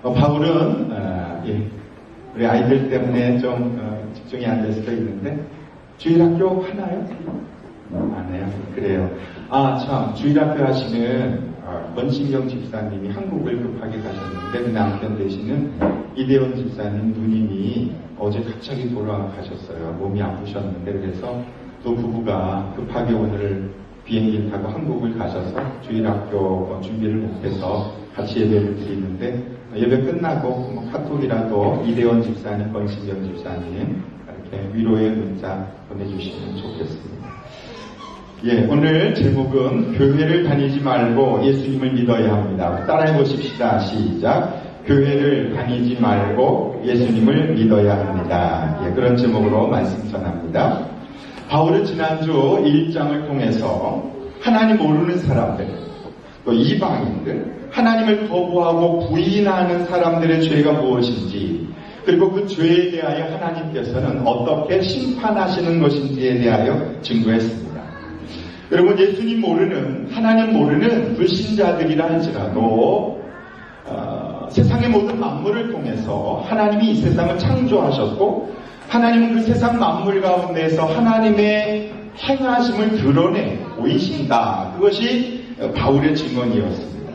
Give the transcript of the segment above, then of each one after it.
바울은 우리 아이들 때문에 좀 집중이 안 될 수도 있는데 주일학교 하나요? 안 해요? 그래요. 참 주일학교 하시는 권신경 집사님이 한국을 급하게 가셨는데 그 남편 되시는 이대원 집사님 누님이 어제 갑자기 돌아가셨어요. 몸이 아프셨는데 그래서 또 부부가 급하게 오늘 비행기를 타고 한국을 가셔서 주일학교 준비를 못해서 같이 예배를 드리는데 예배 끝나고 카톡이라도 이대원 집사님, 권신경 집사님 이렇게 위로의 문자 보내주시면 좋겠습니다. 오늘 제목은 교회를 다니지 말고 예수님을 믿어야 합니다. 따라해 보십시다. 시작. 교회를 다니지 말고 예수님을 믿어야 합니다. 그런 제목으로 말씀 전합니다. 바울은 지난주 1장을 통해서 하나님 모르는 사람들, 또 이방인들, 하나님을 거부하고 부인하는 사람들의 죄가 무엇인지, 그리고 그 죄에 대하여 하나님께서는 어떻게 심판하시는 것인지에 대하여 증거했습니다. 여러분, 예수님 모르는, 하나님 모르는 불신자들이라 할지라도 세상의 모든 만물을 통해서 하나님이 이 세상을 창조하셨고 하나님은 그 세상 만물 가운데서 하나님의 행하심을 드러내 보이신다. 그것이 바울의 증언이었습니다.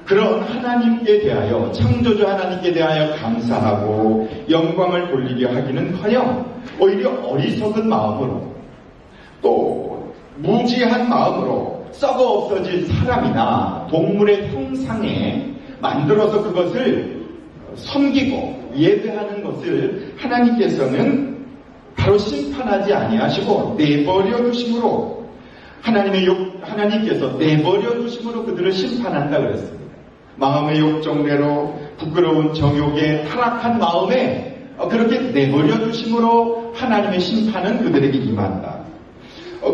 그런 하나님께 대하여, 창조주 하나님께 대하여 감사하고 영광을 돌리려 하기는커녕 오히려 어리석은 마음으로 또 무지한 마음으로 썩어 없어질 사람이나 동물의 형상에 만들어서 그것을 섬기고 예배하는 것을 하나님께서는 바로 심판하지 아니하시고 내버려 두심으로, 하나님께서 내버려 두심으로 그들을 심판한다 그랬습니다. 마음의 욕정대로 부끄러운 정욕에 타락한 마음에 그렇게 내버려 두심으로 하나님의 심판은 그들에게 임한다.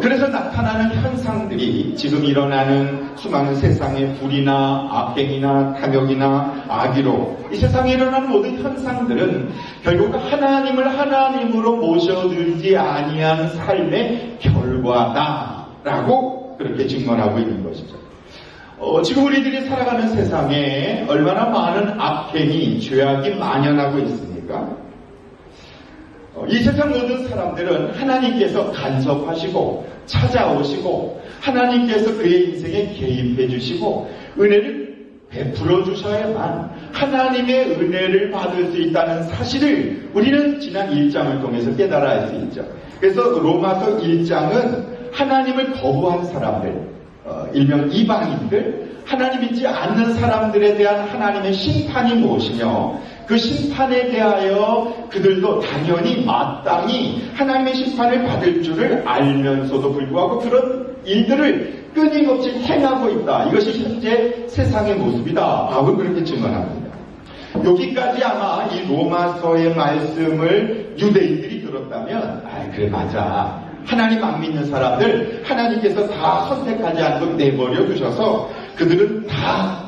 그래서 나타나는 현상들이, 지금 일어나는 수많은 세상의 불이나 악행이나 탐욕이나 악의로, 이 세상에 일어나는 모든 현상들은 결국 하나님을 하나님으로 모셔들지 아니한 삶의 결과다라고 그렇게 증언하고 있는 것이죠. 지금 우리들이 살아가는 세상에 얼마나 많은 악행이, 죄악이 만연하고 있습니까? 이 세상 모든 사람들은 하나님께서 간섭하시고 찾아오시고 하나님께서 그의 인생에 개입해 주시고 은혜를 베풀어 주셔야만 하나님의 은혜를 받을 수 있다는 사실을 우리는 지난 1장을 통해서 깨달아 알 수 있죠. 그래서 로마서 1장은 하나님을 거부한 사람들, 일명 이방인들, 하나님 믿지 않는 사람들에 대한 하나님의 심판이 무엇이며 그 심판에 대하여 그들도 당연히 마땅히 하나님의 심판을 받을 줄을 알면서도 불구하고 그런 일들을 끊임없이 행하고 있다. 이것이 현재 세상의 모습이다. 바울은 그렇게 증언합니다. 여기까지 아마 이 로마서의 말씀을 유대인들이 들었다면 그래 맞아. 하나님 안 믿는 사람들 하나님께서 다 선택하지 않고 내버려 두셔서 그들은 다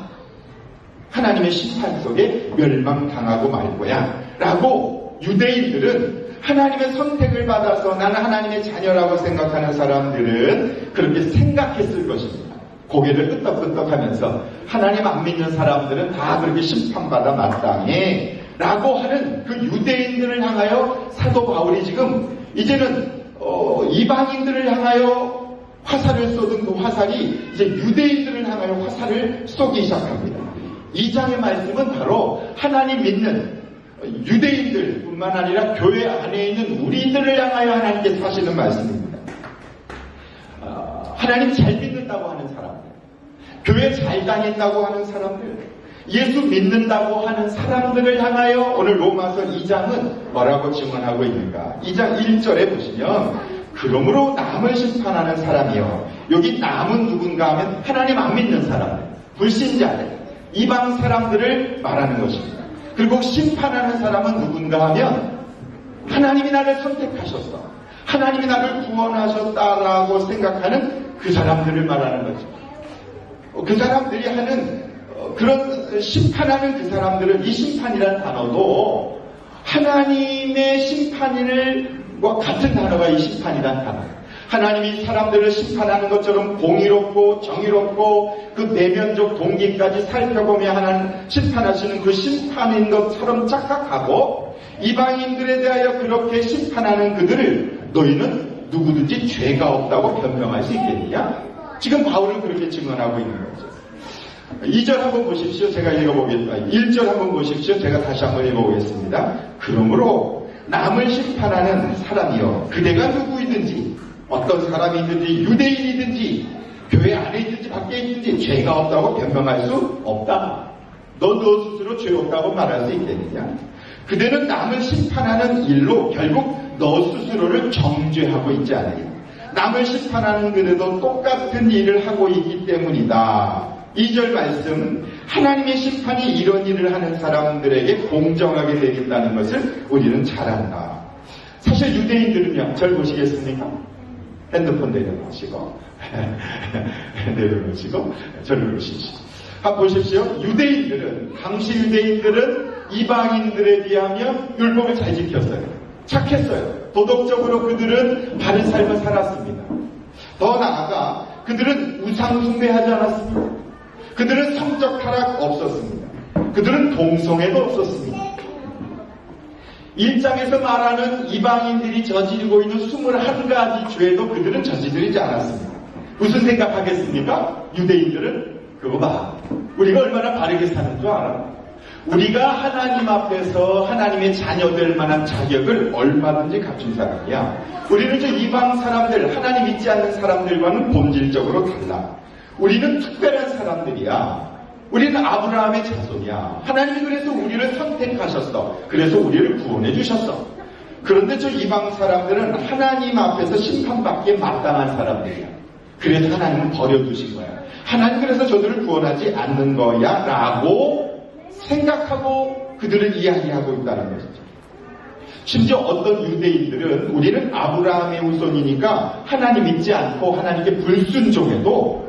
하나님의 심판 속에 멸망당하고 말 거야 라고 유대인들은, 하나님의 선택을 받아서 나는 하나님의 자녀라고 생각하는 사람들은 그렇게 생각했을 것입니다. 고개를 끄덕끄덕하면서 하나님 안 믿는 사람들은 다 그렇게 심판받아 마땅해 라고 하는 그 유대인들을 향하여 사도 바울이 지금 이제는 이방인들을 향하여 화살을 쏘던 그 화살이 이제 유대인들을 향하여 화살을 쏘기 시작합니다. 2장의 말씀은 바로 하나님 믿는 유대인들 뿐만 아니라 교회 안에 있는 우리들을 향하여 하나님께서 하시는 말씀입니다. 하나님 잘 믿는다고 하는 사람들, 교회 잘 다닌다고 하는 사람들, 예수 믿는다고 하는 사람들을 향하여 오늘 로마서 2장은 뭐라고 증언하고 있는가? 2장 1절에 보시면 그러므로 남을 심판하는 사람이요. 여기 남은 누군가 하면 하나님 안 믿는 사람들, 불신자들, 이방 사람들을 말하는 것입니다. 그리고 심판하는 사람은 누군가 하면 하나님이 나를 선택하셨어, 하나님이 나를 구원하셨다라고 생각하는 그 사람들을 말하는 거죠. 그 사람들이 하는 그런 심판하는 그 사람들은, 이 심판이라는 단어도 하나님의 심판과 같은 단어가 이 심판이라는 단어. 하나님이 사람들을 심판하는 것처럼 공의롭고 정의롭고 그 내면적 동기까지 살펴보며 하나님 심판하시는 그 심판인 것처럼 착각하고 이방인들에 대하여 그렇게 심판하는 그들을 너희는 누구든지 죄가 없다고 변명할 수 있겠느냐? 지금 바울은 그렇게 증언하고 있는 거죠. 2절 한번 보십시오. 제가 읽어보겠습니다. 1절 한번 보십시오. 제가 다시 한번 읽어보겠습니다. 그러므로 남을 심판하는 사람이여 그대가 누구이든지 어떤 사람이든지 유대인이든지 교회 안에 있든지 밖에 있든지 죄가 없다고 변명할 수 없다. 너 스스로 죄 없다고 말할 수 있겠느냐? 그대는 남을 심판하는 일로 결국 너 스스로를 정죄하고 있지 않느냐? 남을 심판하는 그대도 똑같은 일을 하고 있기 때문이다. 2절 말씀, 하나님의 심판이 이런 일을 하는 사람들에게 공정하게 되겠다는 것을 우리는 잘 안다. 사실 유대인들은요, 절 보시겠습니까? 핸드폰 내려놓으시고 저를 보십시오. 한번 보십시오. 유대인들은, 당시 유대인들은 이방인들에 비하며 율법을 잘 지켰어요. 착했어요. 도덕적으로 그들은 바른 삶을 살았습니다. 더 나아가 그들은 우상 숭배하지 않았습니다. 그들은 성적 타락 없었습니다. 그들은 동성애도 없었습니다. 1장에서 말하는 이방인들이 저지르고 있는 21가지 죄도 그들은 저지르지 않았습니다. 무슨 생각하겠습니까? 유대인들은 그거 봐. 우리가 얼마나 바르게 사는 줄 알아? 우리가 하나님 앞에서 하나님의 자녀될 만한 자격을 얼마든지 갖춘 사람이야. 우리는 저 이방 사람들, 하나님 믿지 않는 사람들과는 본질적으로 달라. 우리는 특별한 사람들이야. 우리는 아브라함의 자손이야. 하나님이 그래서 우리를 선택하셨어. 그래서 우리를 구원해 주셨어. 그런데 저 이방 사람들은 하나님 앞에서 심판받기에 마땅한 사람들이야. 그래서 하나님은 버려두신 거야. 하나님 그래서 저들을 구원하지 않는 거야 라고 생각하고 그들은 이야기하고 있다는 것이죠. 심지어 어떤 유대인들은 우리는 아브라함의 후손이니까 하나님 믿지 않고 하나님께 불순종해도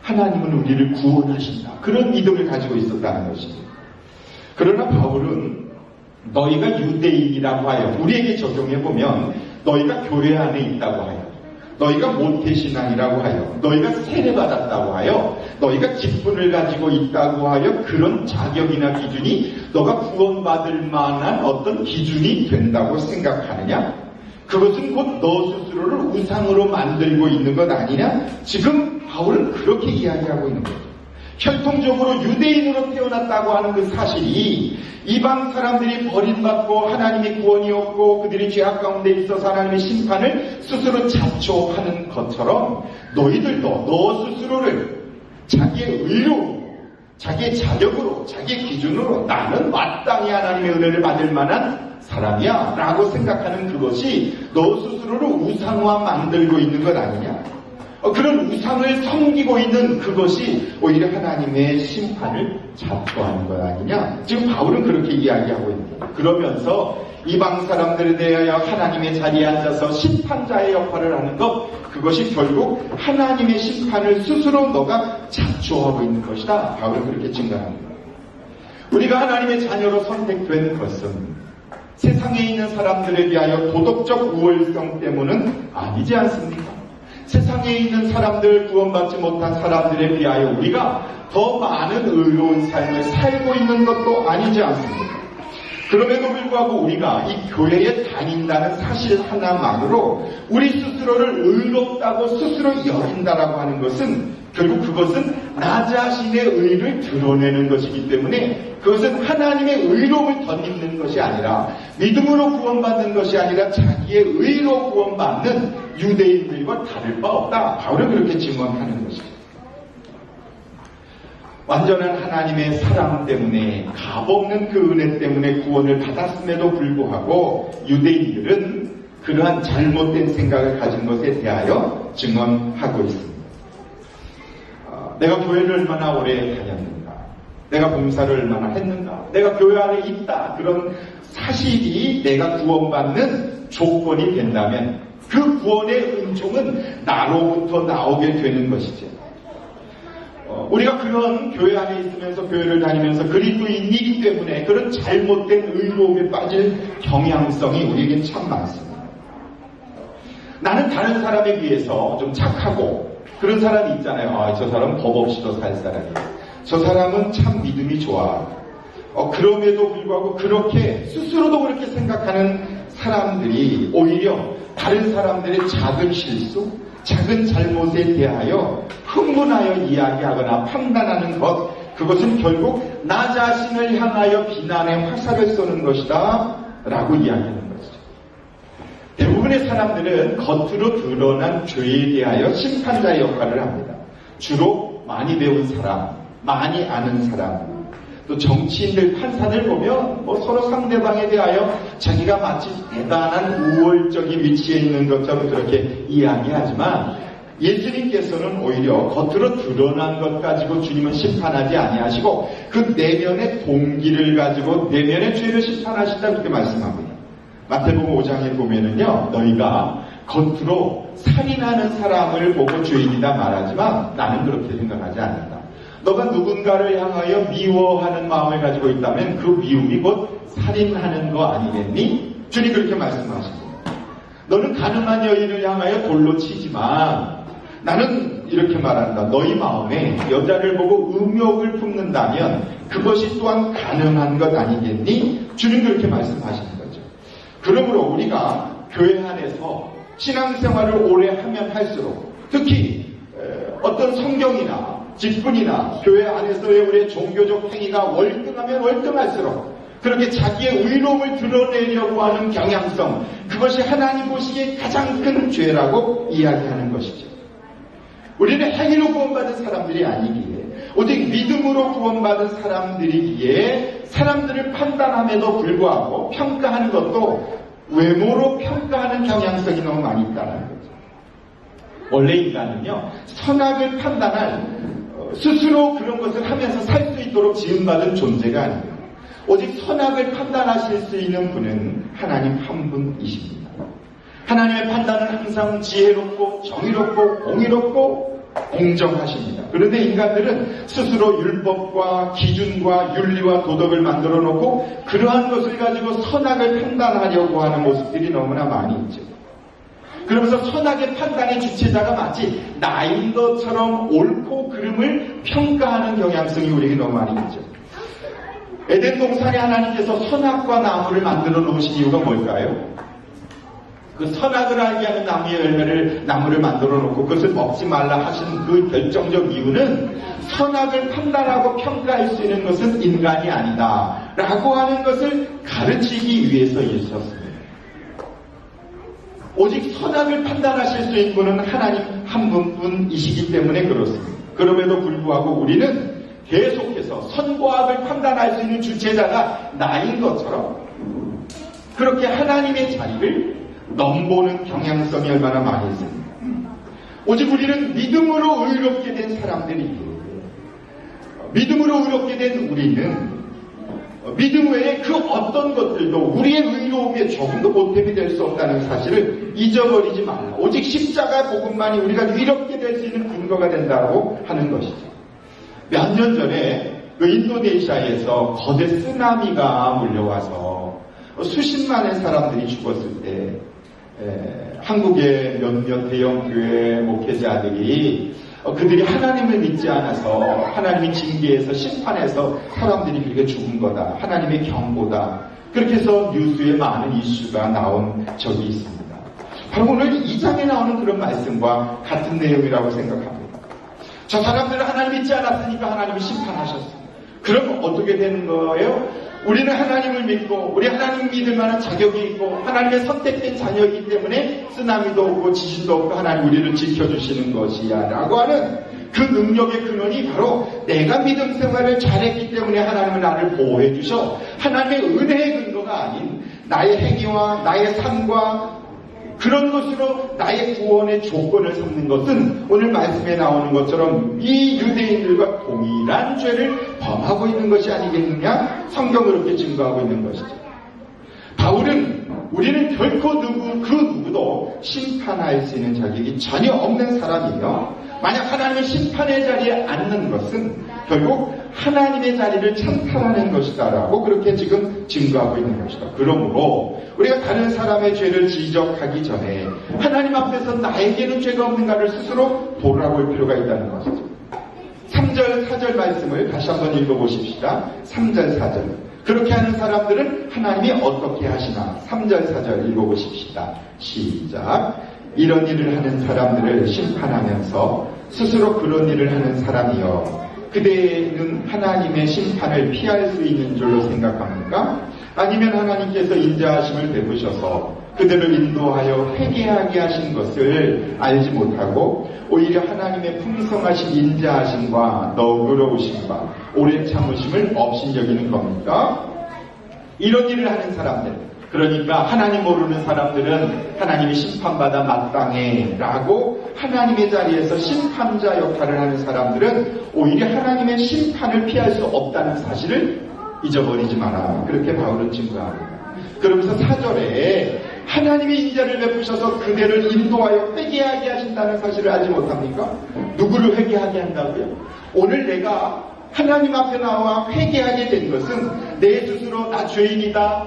하나님은 우리를 구원하신다. 그런 믿음을 가지고 있었다는 것입니다. 그러나 바울은 너희가 유대인이라고 하여 우리에게 적용해보면 너희가 교회 안에 있다고 하여 너희가 모태신앙이라고 하여 너희가 세례받았다고 하여 너희가 직분을 가지고 있다고 하여 그런 자격이나 기준이 너가 구원받을 만한 어떤 기준이 된다고 생각하느냐? 그것은 곧 너 스스로를 우상으로 만들고 있는 것 아니냐? 지금 바울은 그렇게 이야기하고 있는 거죠. 혈통적으로 유대인으로 태어났다고 하는 그 사실이 이방 사람들이 버림받고 하나님의 구원이 없고 그들이 죄악 가운데 있어서 하나님의 심판을 스스로 자초하는 것처럼 너희들도 너 스스로를 자기의 의로, 자기의 자격으로, 자기의 기준으로 나는 마땅히 하나님의 은혜를 받을 만한 사람이야 라고 생각하는 그것이 너 스스로를 우상화 만들고 있는 것 아니냐? 그런 우상을 섬기고 있는 그것이 오히려 하나님의 심판을 자초하는 것 아니냐? 지금 바울은 그렇게 이야기하고 있는 거예요. 그러면서 이방 사람들에 대하여 하나님의 자리에 앉아서 심판자의 역할을 하는 것, 그것이 결국 하나님의 심판을 스스로 너가 자초하고 있는 것이다. 바울은 그렇게 증가합니다. 우리가 하나님의 자녀로 선택된 것은 세상에 있는 사람들에 대하여 도덕적 우월성 때문은 아니지 않습니까? 세상에 있는 사람들, 구원받지 못한 사람들에 비하여 우리가 더 많은 의로운 삶을 살고 있는 것도 아니지 않습니까? 그럼에도 불구하고 우리가 이 교회에 다닌다는 사실 하나만으로 우리 스스로를 의롭다고 스스로 여긴다라고 하는 것은 결국 그것은 나 자신의 의를 드러내는 것이기 때문에 그것은 하나님의 의로움을 덧입는 것이 아니라 믿음으로 구원받는 것이 아니라 자기의 의로 구원받는 유대인들과 다를 바 없다. 바울은 그렇게 증언하는 것입니다. 완전한 하나님의 사랑 때문에 값없는 그 은혜 때문에 구원을 받았음에도 불구하고 유대인들은 그러한 잘못된 생각을 가진 것에 대하여 증언하고 있습니다. 내가 교회를 얼마나 오래 다녔는가, 내가 봉사를 얼마나 했는가, 내가 교회 안에 있다, 그런 사실이 내가 구원받는 조건이 된다면 그 구원의 은총은 나로부터 나오게 되는 것이죠. 우리가 그런 교회 안에 있으면서 교회를 다니면서 그리스도인이기 때문에 그런 잘못된 의로움에 빠질 경향성이 우리에게 참 많습니다. 나는 다른 사람에 비해서 좀 착하고 그런 사람이 있잖아요. 저 사람은 법 없이도 살 사람이에요. 저 사람은 참 믿음이 좋아. 그럼에도 불구하고 그렇게 스스로도 그렇게 생각하는 사람들이 오히려 다른 사람들의 작은 실수, 작은 잘못에 대하여 흥분하여 이야기하거나 판단하는 것, 그것은 결국 나 자신을 향하여 비난의 화살을 쏘는 것이다 라고 이야기하는 것이죠. 대부분의 사람들은 겉으로 드러난 죄에 대하여 심판자의 역할을 합니다. 주로 많이 배운 사람, 많이 아는 사람, 또 정치인들, 판사들 보면 서로 상대방에 대하여 자기가 마치 대단한 우월적인 위치에 있는 것처럼 그렇게 이야기하지만 예수님께서는 오히려 겉으로 드러난 것 가지고 주님은 심판하지 아니하시고 그 내면의 동기를 가지고 내면의 죄를 심판하신다 그렇게 말씀합니다. 마태복음 5장에 보면은요, 너희가 겉으로 살인하는 사람을 보고 죄인이다 말하지만 나는 그렇게 생각하지 않는다. 너가 누군가를 향하여 미워하는 마음을 가지고 있다면 그 미움이 곧 살인하는 거 아니겠니? 주님 그렇게 말씀하십니다. 너는 가늠한 여인을 향하여 돌로 치지만 나는 이렇게 말한다. 너희 마음에 여자를 보고 음욕을 품는다면 그것이 또한 가늠한 것 아니겠니? 주님 그렇게 말씀하시는 거죠. 그러므로 우리가 교회 안에서 신앙생활을 오래 하면 할수록 특히 어떤 성경이나 직분이나 교회 안에서의 우리의 종교적 행위가 월등하면 월등할수록 그렇게 자기의 의로움을 드러내려고 하는 경향성, 그것이 하나님 보시기에 가장 큰 죄라고 이야기하는 것이죠. 우리는 행위로 구원받은 사람들이 아니기에, 오직 믿음으로 구원받은 사람들이기에 사람들을 판단함에도 불구하고 평가하는 것도 외모로 평가하는 경향성이 너무 많이 있다는 거죠. 원래 인간은요, 선악을 판단할 스스로 그런 것을 하면서 살 수 있도록 지음받은 존재가 아닙니다. 오직 선악을 판단하실 수 있는 분은 하나님 한 분이십니다. 하나님의 판단은 항상 지혜롭고 정의롭고 공의롭고 공정하십니다. 그런데 인간들은 스스로 율법과 기준과 윤리와 도덕을 만들어 놓고 그러한 것을 가지고 선악을 판단하려고 하는 모습들이 너무나 많이 있죠. 그러면서 선악의 판단의 주체자가 마치 나인 것처럼 옳고 그름을 평가하는 경향성이 우리에게 너무 많이 있죠. 에덴 동산에 하나님께서 선악과 나무를 만들어 놓으신 이유가 뭘까요? 그 선악을 알게 하는 나무를 만들어 놓고 그것을 먹지 말라 하신 그 결정적 이유는 선악을 판단하고 평가할 수 있는 것은 인간이 아니다 라고 하는 것을 가르치기 위해서 있었습니다. 오직 선악을 판단하실 수 있는 분은 하나님 한 분뿐이시기 때문에 그렇습니다. 그럼에도 불구하고 우리는 계속해서 선과 악을 판단할 수 있는 주체자가 나인 것처럼 그렇게 하나님의 자리를 넘보는 경향성이 얼마나 많이 있습니다. 오직 우리는 믿음으로 의롭게 된 사람들이기에 믿음으로 의롭게 된 우리는 믿음 외에 그 어떤 것들도 우리의 의로움에 조금도 보탬이 될 수 없다는 사실을 잊어버리지 말라. 오직 십자가 복음만이 우리가 의롭게 될 수 있는 근거가 된다고 하는 것이죠. 몇 년 전에 그 인도네시아에서 거대 쓰나미가 몰려와서 수십만의 사람들이 죽었을 때 한국의 몇몇 대형 교회 목회자들이 그들이 하나님을 믿지 않아서 하나님의 징계에서 심판해서 사람들이 그렇게 죽은 거다. 하나님의 경고다. 그렇게 해서 뉴스에 많은 이슈가 나온 적이 있습니다. 바로 오늘 2장에 나오는 그런 말씀과 같은 내용이라고 생각합니다. 저 사람들은 하나님 믿지 않았으니까 하나님이 심판하셨습니다. 그럼 어떻게 되는 거예요? 우리는 하나님을 믿고 우리 하나님 믿을 만한 자격이 있고 하나님의 선택된 자녀이기 때문에 쓰나미도 없고 지진도 없고 하나님 우리를 지켜주시는 것이야 라고 하는 그 능력의 근원이 바로 내가 믿음 생활을 잘했기 때문에 하나님은 나를 보호해 주셔 하나님의 은혜의 근거가 아닌 나의 행위와 나의 삶과 그런 것으로 나의 구원의 조건을 삼는 것은 오늘 말씀에 나오는 것처럼 이 유대인들과 동일한 죄를 범하고 있는 것이 아니겠느냐? 성경은 그렇게 증거하고 있는 것이죠. 바울은 우리는 결코 그 누구도 심판할 수 있는 자격이 전혀 없는 사람이며, 만약 하나님의 심판의 자리에 앉는 것은 결국 하나님의 자리를 찬탈하는 것이다라고 그렇게 지금 증거하고 있는 것이다. 그러므로 우리가 다른 사람의 죄를 지적하기 전에 하나님 앞에서 나에게는 죄가 없는가를 스스로 돌아볼 필요가 있다는 것이죠. 3절, 4절 말씀을 다시 한번 읽어보십시다. 3절, 4절. 그렇게 하는 사람들은 하나님이 어떻게 하시나? 3절, 4절 읽어보십시다. 시작. 이런 일을 하는 사람들을 심판하면서 스스로 그런 일을 하는 사람이여, 그대는 하나님의 심판을 피할 수 있는 줄로 생각합니까? 아니면 하나님께서 인자하심을 베푸셔서 그들을 인도하여 회개하게 하신 것을 알지 못하고 오히려 하나님의 풍성하신 인자하심과 너그러우심과 오래 참으심을 없인 여기는 겁니까? 이런 일을 하는 사람들, 그러니까 하나님 모르는 사람들은 하나님이 심판받아 마땅해 라고 하나님의 자리에서 심판자 역할을 하는 사람들은 오히려 하나님의 심판을 피할 수 없다는 사실을 잊어버리지 마라. 그렇게 바울은 증거합니다. 그러면서 4절에 하나님이 인자를 베푸셔서 그대를 인도하여 회개하게 하신다는 사실을 알지 못합니까? 누구를 회개하게 한다고요? 오늘 내가 하나님 앞에 나와 회개하게 된 것은 내 스스로 나 죄인이다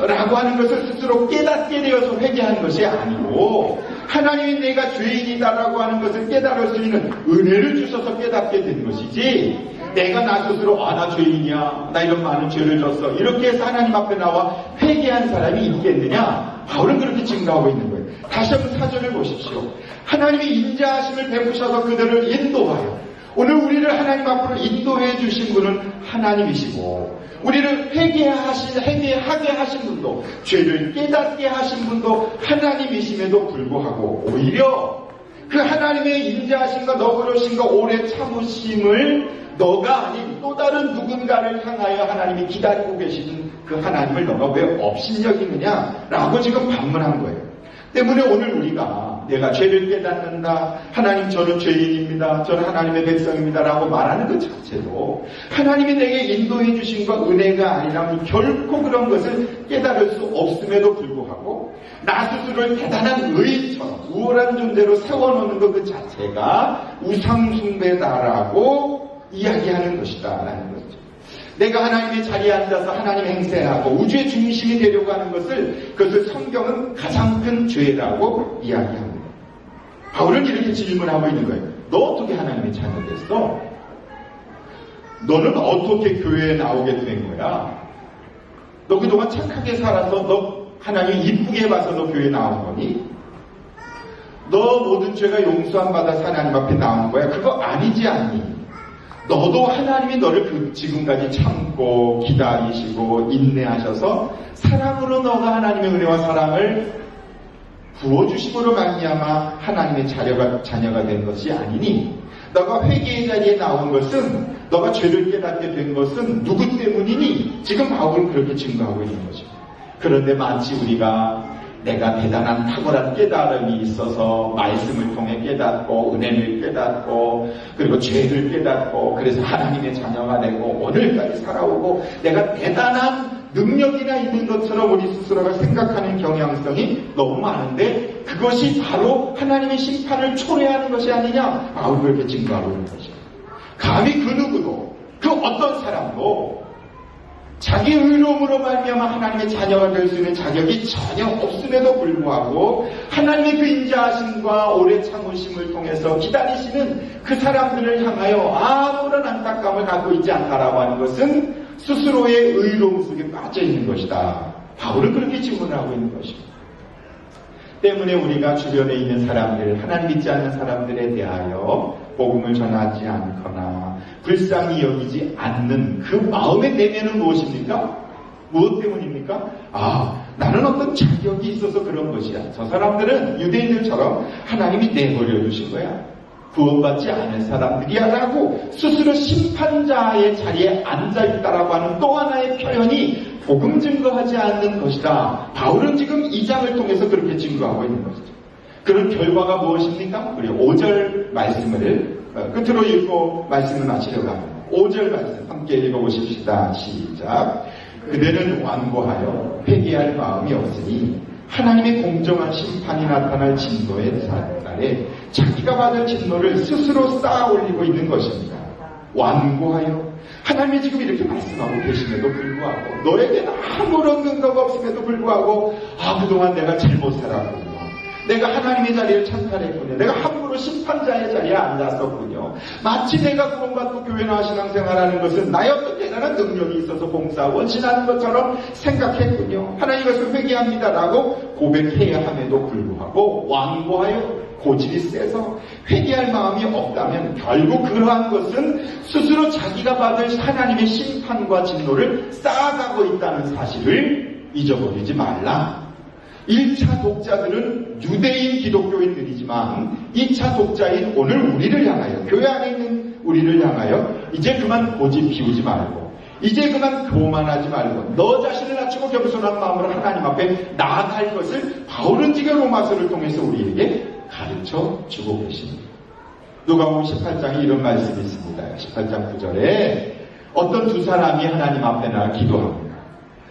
라고 하는 것을 스스로 깨닫게 되어서 회개하는 것이 아니고, 하나님이 내가 죄인이다라고 하는 것을 깨달을 수 있는 은혜를 주셔서 깨닫게 된 것이지, 내가 나 스스로 나 죄인이야, 나 이런 많은 죄를 졌어, 이렇게 해서 하나님 앞에 나와 회개한 사람이 있겠느냐? 바울은 그렇게 증거하고 있는 거예요. 다시 한번 4절을 보십시오. 하나님이 인자하심을 베푸셔서 그들을 인도하여, 오늘 우리를 하나님 앞으로 인도해 주신 분은 하나님이시고, 우리를 회개하게 하신 분도, 죄를 깨닫게 하신 분도 하나님이심에도 불구하고 오히려 그 하나님의 인자하심과 너그러심과 오래 참으심을 너가 아닌 또 다른 누군가를 향하여 하나님이 기다리고 계시는 그 하나님을 너가 왜 업신여기느냐라고 지금 반문한 거예요. 때문에 오늘 우리가 내가 죄를 깨닫는다, 하나님 저는 죄인입니다, 저는 하나님의 백성입니다 라고 말하는 것 자체도 하나님이 내게 인도해 주신 것 은혜가 아니라면 결코 그런 것을 깨달을 수 없음에도 불구하고 나 스스로를 대단한 의인처럼 우월한 존재로 세워놓는 것 그 자체가 우상숭배다라고 이야기하는 것이다 라는 거죠. 내가 하나님의 자리에 앉아서 하나님 행세하고 우주의 중심이 되려고 하는 그것을 성경은 가장 큰 죄라고 이야기합니다. 바울은 이렇게 질문하고 있는 거예요. 너 어떻게 하나님의 자녀 됐어? 너는 어떻게 교회에 나오게 된 거야? 너 그동안 착하게 살아서 너 하나님 이쁘게 봐서 너 교회에 나온 거니? 너 모든 죄가 용서함 받아서 하나님 앞에 나온 거야? 그거 아니지 않니? 너도 하나님이 너를 지금까지 참고 기다리시고 인내하셔서 사랑으로 너가 하나님의 은혜와 사랑을 부어주심으로 말미암아 하나님의 자녀가 된 것이 아니니, 너가 회개의 자리에 나온 것은, 너가 죄를 깨닫게 된 것은 누구 때문이니? 지금 바울은 그렇게 증거하고 있는 거죠. 그런데 마치 우리가 내가 대단한 탁월한 깨달음이 있어서 말씀을 통해 깨닫고 은혜를 깨닫고 그리고 죄를 깨닫고 그래서 하나님의 자녀가 되고 오늘까지 살아오고 내가 대단한 능력이나 있는 것처럼 우리 스스로가 생각하는 경향성이 너무 많은데, 그것이 바로 하나님의 심판을 초래하는 것이 아니냐? 바울이 그렇게 증거하고 있는 것이죠. 감히 그 누구도, 그 어떤 사람도 자기 의로움으로 말미암아 하나님의 자녀가 될 수 있는 자격이 전혀 없음에도 불구하고 하나님의 그 인자하심과 오래 참으심을 통해서 기다리시는 그 사람들을 향하여 아무런 안타까움을 갖고 있지 않다라고 하는 것은 스스로의 의로움 속에 빠져 있는 것이다. 바울은 그렇게 질문하고 있는 것입니다. 때문에 우리가 주변에 있는 사람들, 하나님 믿지 않는 사람들에 대하여 복음을 전하지 않거나 불쌍히 여기지 않는 그 마음의 내면은 무엇입니까? 무엇 때문입니까? 나는 어떤 자격이 있어서 그런 것이야. 저 사람들은 유대인들처럼 하나님이 내버려 두신 거야. 구원받지 않은 사람들이야 라고 스스로 심판자의 자리에 앉아있다라고 하는 또 하나의 표현이 복음 증거하지 않는 것이다. 바울은 지금 이 장을 통해서 그렇게 증거하고 있는 것이죠. 그런 결과가 무엇입니까? 우리 5절 말씀을 끝으로 읽고 말씀을 마치려고 합니다. 5절 말씀 함께 읽어보십시다. 시작. 그대는 완고하여 회개할 마음이 없으니 하나님의 공정한 심판이 나타날 진노의 날에 자기가 받을 진노를 스스로 쌓아 올리고 있는 것입니다. 완고하여 하나님이 지금 이렇게 말씀하고 계심에도 불구하고 너에게는 아무런 근거가 없음에도 불구하고 그동안 내가 잘못 살았군요. 내가 하나님의 자리를 찬탈했군요. 내가 함부로 심판자의 자리에 앉았었군요. 마치 내가 구원받고 교회 나와 신앙생활하는 것은 나의 어떤 대단한 능력이 있어서 봉사하고 원신하는 것처럼 생각했군요. 하나님 이것을 회개합니다라고 고백해야 함에도 불구하고 완고하여 고집이 세서 회개할 마음이 없다면 결국 그러한 것은 스스로 자기가 받을 하나님의 심판과 진노를 쌓아가고 있다는 사실을 잊어버리지 말라. 1차 독자들은 유대인 기독교인들이지만 2차 독자인 오늘 우리를 향하여, 교회 안에 있는 우리를 향하여 이제 그만 고집 피우지 말고 이제 그만 교만하지 말고 너 자신을 낮추고 겸손한 마음으로 하나님 앞에 나아갈 것을 바울은 지금 로마서를 통해서 우리에게 가르쳐 주고 계십니다. 누가복음 18장에 이런 말씀이 있습니다. 18장 9절에 어떤 두 사람이 하나님 앞에 나가 기도합니다.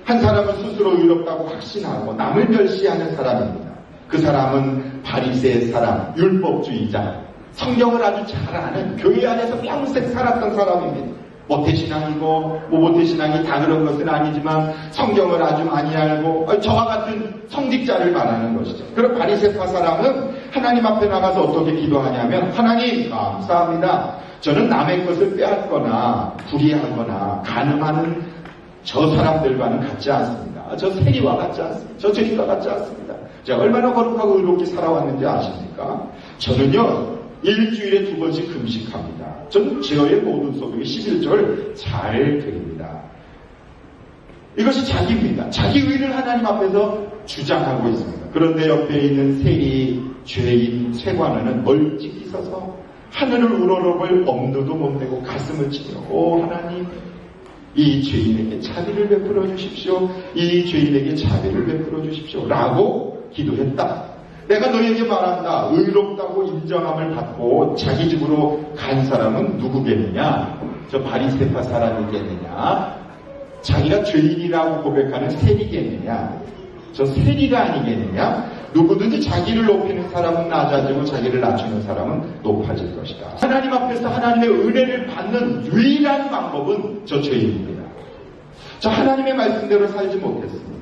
한 사람은 스스로 의롭다고 확신하고 남을 멸시하는 사람입니다. 그 사람은 바리새 사람, 율법주의자, 성경을 아주 잘 아는 교회 안에서 평생 살았던 사람입니다. 모태신앙이고 모태신앙이 다 그런 것은 아니지만 성경을 아주 많이 알고 저와 같은 성직자를 말하는 것이죠. 그럼 바리새파 사람은 하나님 앞에 나가서 어떻게 기도하냐면 하나님 감사합니다. 저는 남의 것을 빼앗거나 불의하거나 간음하는 저 사람들과는 같지 않습니다. 저 세리와 같지 않습니다. 저 죄인과 같지 않습니다. 제가 얼마나 거룩하고 의롭게 살아왔는지 아십니까? 저는요 일주일에 2번씩 금식합니다. 저는 제어의 모든 소득의 11조를 잘 드립니다. 이것이 자기입니다. 자기 의를 하나님 앞에서 주장하고 있습니다. 그런데 옆에 있는 세리, 죄인, 세관원은 멀찍이 서서 하늘을 우러러볼 엄두도 못 내고 가슴을 치며 오 하나님 이 죄인에게 자비를 베풀어 주십시오. 이 죄인에게 자비를 베풀어 주십시오. 라고 기도했다. 내가 너에게 말한다. 의롭다고 인정함을 받고 자기 집으로 간 사람은 누구겠느냐? 저 바리새파 사람이겠느냐? 자기가 죄인이라고 고백하는 세리겠느냐? 저 세리가 아니겠느냐? 누구든지 자기를 높이는 사람은 낮아지고 자기를 낮추는 사람은 높아질 것이다. 하나님 앞에서 하나님의 은혜를 받는 유일한 방법은 저 죄인입니다. 저 하나님의 말씀대로 살지 못했습니다.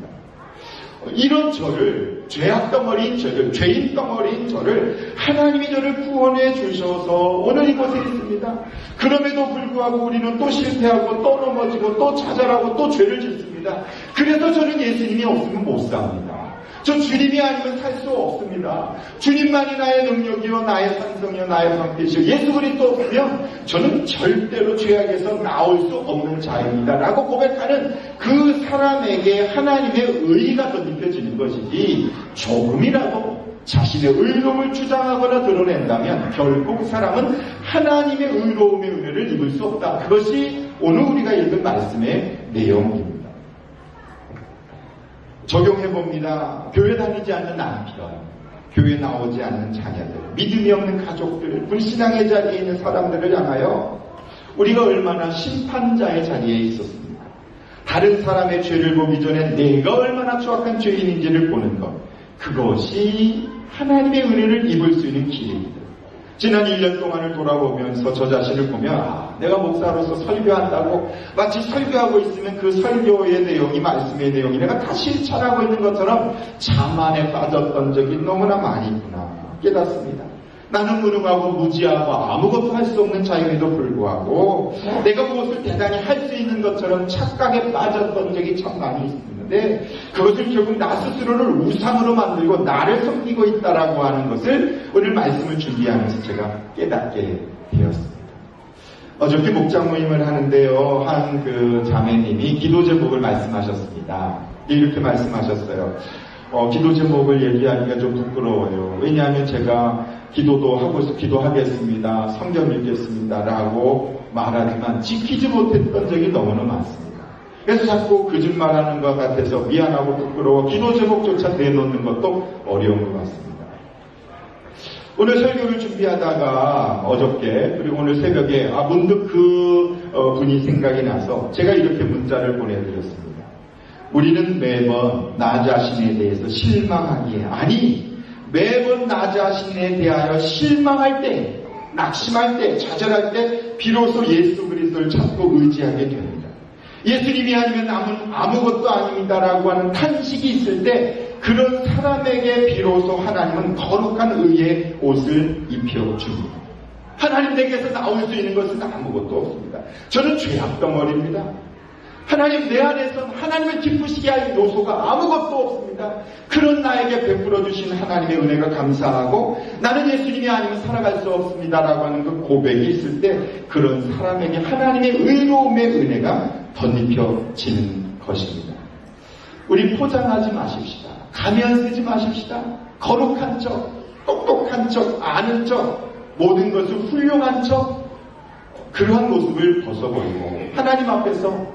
이런 저를, 죄악덩어리인 저를, 죄인 덩어리인 저를 하나님이 저를 구원해 주셔서 오늘 이곳에 있습니다. 그럼에도 불구하고 우리는 또 실패하고 또 넘어지고 또 좌절하고 또 죄를 짓습니다. 그래서 저는 예수님이 없으면 못 삽니다. 저 주님이 아니면 살 수 없습니다. 주님만이 나의 능력이요 나의 산성이요 나의 방패시요 예수 그리스도 없으면 저는 절대로 죄악에서 나올 수 없는 자입니다 라고 고백하는 그 사람에게 하나님의 의의가 덧입혀지는 것이지 조금이라도 자신의 의로움을 주장하거나 드러낸다면 결국 그 사람은 하나님의 의로움의 은혜를 입을 수 없다. 그것이 오늘 우리가 읽은 말씀의 내용입니다. 적용해봅니다. 교회 다니지 않는 남편, 교회 나오지 않는 자녀들, 믿음이 없는 가족들, 불신앙의 자리에 있는 사람들을 향하여 우리가 얼마나 심판자의 자리에 있었습니까? 다른 사람의 죄를 보기 전에 내가 얼마나 추악한 죄인인지를 보는 것, 그것이 하나님의 은혜를 입을 수 있는 길입니다. 지난 1년 동안을 돌아보면서 저 자신을 보면 내가 목사로서 설교한다고 마치 설교하고 있으면 그 설교의 내용이 말씀의 내용이 내가 다 실천하고 있는 것처럼 자만에 빠졌던 적이 너무나 많이 있구나 깨닫습니다. 나는 무능하고 무지하고 아무것도 할 수 없는 자임에도 불구하고 내가 무엇을 대단히 할 수 있는 것처럼 착각에 빠졌던 적이 참 많이 있습니다. 그것을 결국 나 스스로를 우상으로 만들고 나를 섬기고 있다라고 하는 것을 오늘 말씀을 준비하면서 제가 깨닫게 되었습니다. 어저께 목장 모임을 하는데요. 한 그 자매님이 기도 제목을 말씀하셨습니다. 이렇게 말씀하셨어요. 기도 제목을 얘기하기가 좀 부끄러워요. 왜냐하면 제가 기도도 하고 기도하겠습니다. 성경 읽겠습니다. 라고 말하지만 지키지 못했던 적이 너무나 많습니다. 그래서 자꾸 거짓말하는 것 같아서 미안하고 부끄러워 기도 제목조차 내놓는 것도 어려운 것 같습니다. 오늘 설교를 준비하다가 어저께 그리고 오늘 새벽에 문득 그 분이 생각이 나서 제가 이렇게 문자를 보내드렸습니다. 우리는 매번 나 자신에 대해서 실망하기에, 아니 매번 나 자신에 대하여 실망할 때, 낙심할 때, 좌절할 때 비로소 예수 그리스도를 찾고 의지하게 됩니다. 예수님이 아니면 남은 아무것도 아닙니다라고 하는 탄식이 있을 때 그런 사람에게 비로소 하나님은 거룩한 의의 옷을 입혀줍니다. 하나님 댁에서 나올 수 있는 것은 아무것도 없습니다. 저는 죄악 덩어리입니다. 하나님 내 안에서 하나님을 기쁘시게 할 요소가 아무것도 없습니다. 그런 나에게 베풀어 주신 하나님의 은혜가 감사하고 나는 예수님이 아니면 살아갈 수 없습니다라고 하는 그 고백이 있을 때 그런 사람에게 하나님의 의로움의 은혜가 덧입혀지는 것입니다. 우리 포장하지 마십시다. 가면 쓰지 마십시다. 거룩한 척, 똑똑한 척, 아는 척, 모든 것을 훌륭한 척, 그러한 모습을 벗어버리고 하나님 앞에서,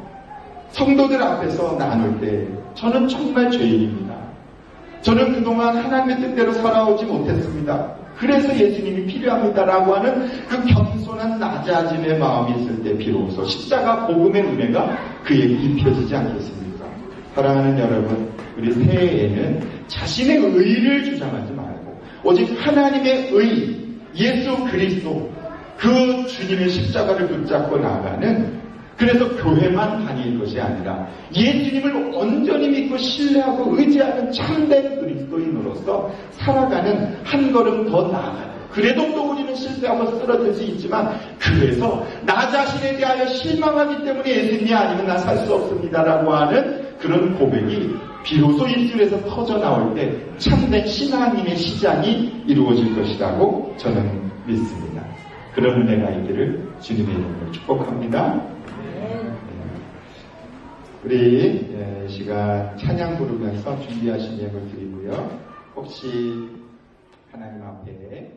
성도들 앞에서 나눌 때 저는 정말 죄인입니다. 저는 그동안 하나님의 뜻대로 살아오지 못했습니다. 그래서 예수님이 필요합니다라고 하는 그 겸손한 낮아짐의 마음이 있을 때 비로소 십자가 복음의 은혜가 그에게 입혀지지 않겠습니까? 사랑하는 여러분, 우리 새해에는 자신의 의를 주장하지 말고 오직 하나님의 의, 예수 그리스도, 그 주님의 십자가를 붙잡고 나가는, 그래서 교회만 다닐 것이 아니라 예수님을 온전히 믿고 신뢰하고 의지하는 참된 그리스도인으로서 살아가는 한 걸음 더 나아가는, 그래도 또 우리는 실패하고 쓰러질 수 있지만 그래서 나 자신에 대하여 실망하기 때문에 예수님이 아니면 나 살 수 없습니다라고 하는 그런 고백이 비로소 입술에서 터져나올 때 참된 신앙인의 시작이 이루어질 것이라고 저는 믿습니다. 그런 은혜가 있기를 주님의 이름으로 축복합니다. 우리 시간 찬양 부르면서 준비하신 예물 드리고요. 혹시 하나님 앞에